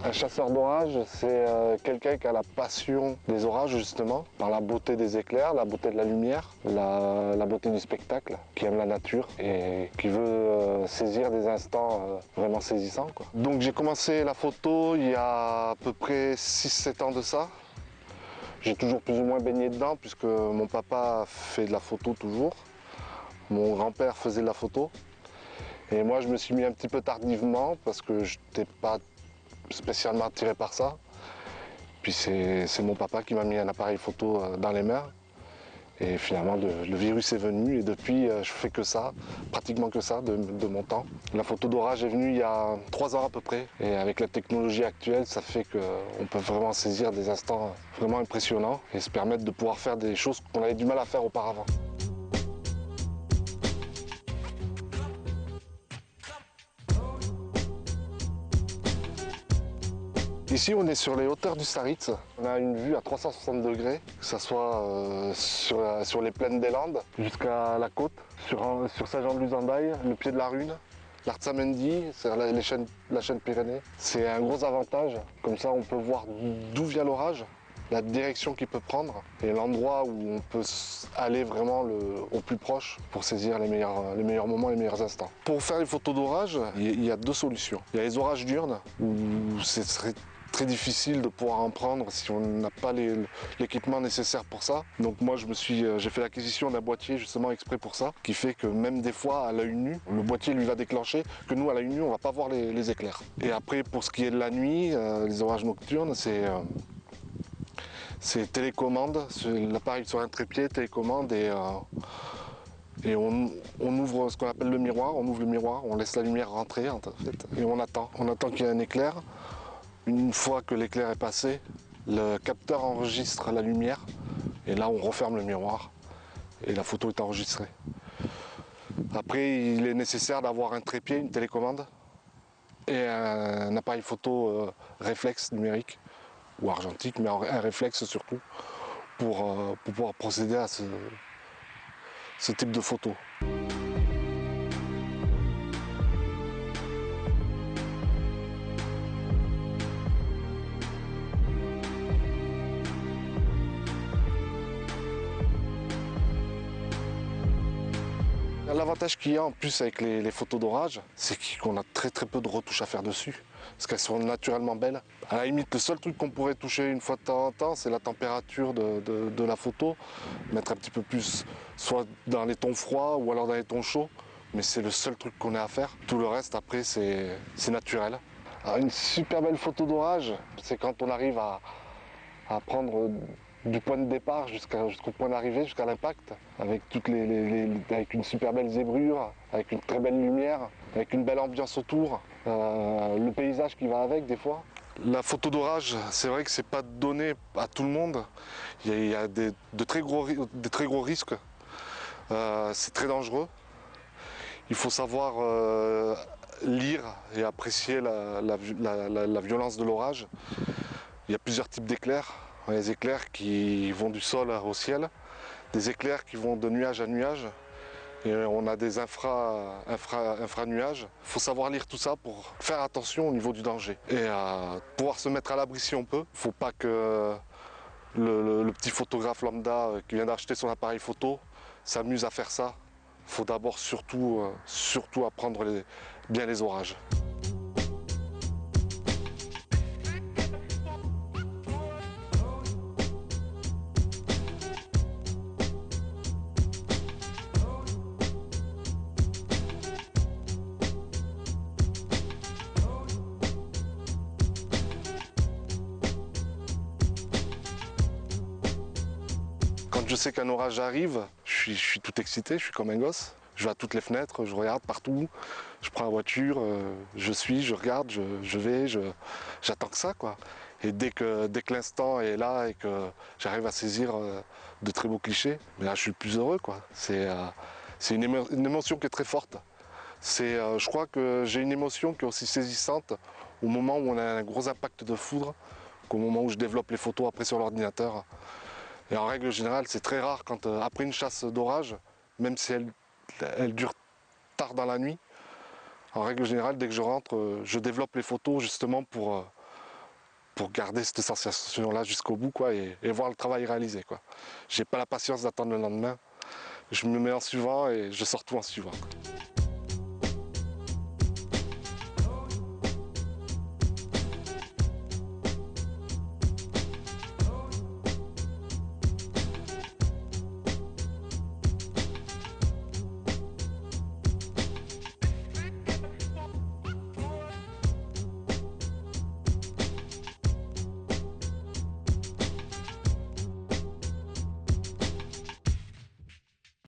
Un chasseur d'orage, c'est quelqu'un qui a la passion des orages justement, par la beauté des éclairs, la beauté de la lumière, la beauté du spectacle, qui aime la nature et qui veut saisir des instants vraiment saisissants, quoi. Donc j'ai commencé la photo il y a à peu près 6-7 ans de ça. J'ai toujours plus ou moins baigné dedans puisque mon papa fait de la photo toujours. Mon grand-père faisait de la photo. Et moi je me suis mis un petit peu tardivement parce que je n'étais pas spécialement attiré par ça. Puis c'est mon papa qui m'a mis un appareil photo dans les mains. Et finalement le virus est venu et depuis je fais que ça, pratiquement que ça de mon temps. La photo d'orage est venue il y a 3 ans à peu près. Et avec la technologie actuelle, ça fait qu'on peut vraiment saisir des instants vraiment impressionnants et se permettre de pouvoir faire des choses qu'on avait du mal à faire auparavant. Ici, on est sur les hauteurs du Staritz. On a une vue à 360 degrés, que ce soit sur les plaines des Landes jusqu'à la côte, sur Saint-Jean-de-Luzandaï, le pied de la Rune, l'Artsamendi, c'est la chaîne Pyrénées. C'est un gros avantage, comme ça on peut voir d'où vient l'orage, la direction qu'il peut prendre et l'endroit où on peut aller vraiment au plus proche pour saisir les meilleurs moments, les meilleurs instants. Pour faire une photo d'orage, il y a 2 solutions. Il y a les orages diurnes où ce serait très difficile de pouvoir en prendre si on n'a pas l'équipement nécessaire pour ça. Donc moi j'ai fait l'acquisition d'un boîtier justement exprès pour ça, qui fait que même des fois à l'œil nu, le boîtier lui va déclencher que nous à l'œil nu on va pas voir les éclairs. Et après pour ce qui est de la nuit, les orages nocturnes, c'est télécommande, l'appareil sur un trépied, télécommande et on ouvre ce qu'on appelle le miroir, on ouvre le miroir, on laisse la lumière rentrer en fait, et on attend qu'il y ait un éclair. Une fois que l'éclair est passé, le capteur enregistre la lumière et là on referme le miroir et la photo est enregistrée. Après il est nécessaire d'avoir un trépied, une télécommande et un appareil photo réflexe numérique ou argentique, mais un réflexe surtout pour pouvoir procéder à ce type de photo. L'avantage qu'il y a en plus avec les photos d'orage, c'est qu'on a très peu de retouches à faire dessus, parce qu'elles sont naturellement belles. À la limite, le seul truc qu'on pourrait toucher une fois de temps en temps, c'est la température de la photo, mettre un petit peu plus, soit dans les tons froids ou alors dans les tons chauds, mais c'est le seul truc qu'on a à faire. Tout le reste, après, c'est naturel. Alors, une super belle photo d'orage, c'est quand on arrive à prendre du point de départ jusqu'au point d'arrivée, jusqu'à l'impact, avec avec une super belle zébrure, avec une très belle lumière, avec une belle ambiance autour, le paysage qui va avec des fois. La photo d'orage, c'est vrai que c'est pas donné à tout le monde. Il y a de très gros risques. C'est très dangereux. Il faut savoir lire et apprécier la violence de l'orage. Il y a plusieurs types d'éclairs. Les éclairs qui vont du sol au ciel, des éclairs qui vont de nuage à nuage, et on a des infra-nuages. Il faut savoir lire tout ça pour faire attention au niveau du danger et pouvoir se mettre à l'abri si on peut. Il ne faut pas que le petit photographe lambda qui vient d'acheter son appareil photo s'amuse à faire ça. Il faut d'abord surtout apprendre bien les orages. Quand je sais qu'un orage arrive, je suis tout excité, je suis comme un gosse. Je vais à toutes les fenêtres, je regarde partout, je prends la voiture, je regarde, j'attends que ça, quoi. Et dès que l'instant est là et que j'arrive à saisir de très beaux clichés, mais là je suis le plus heureux, quoi. C'est une émotion qui est très forte. Je crois que j'ai une émotion qui est aussi saisissante au moment où on a un gros impact de foudre qu'au moment où je développe les photos après sur l'ordinateur. Et en règle générale, c'est très rare quand après une chasse d'orage, même si elle dure tard dans la nuit, en règle générale, dès que je rentre, je développe les photos justement pour garder cette sensation-là jusqu'au bout, quoi, et voir le travail réalisé, quoi. J'ai pas la patience d'attendre le lendemain. Je me mets en suivant et je sors tout en suivant, quoi.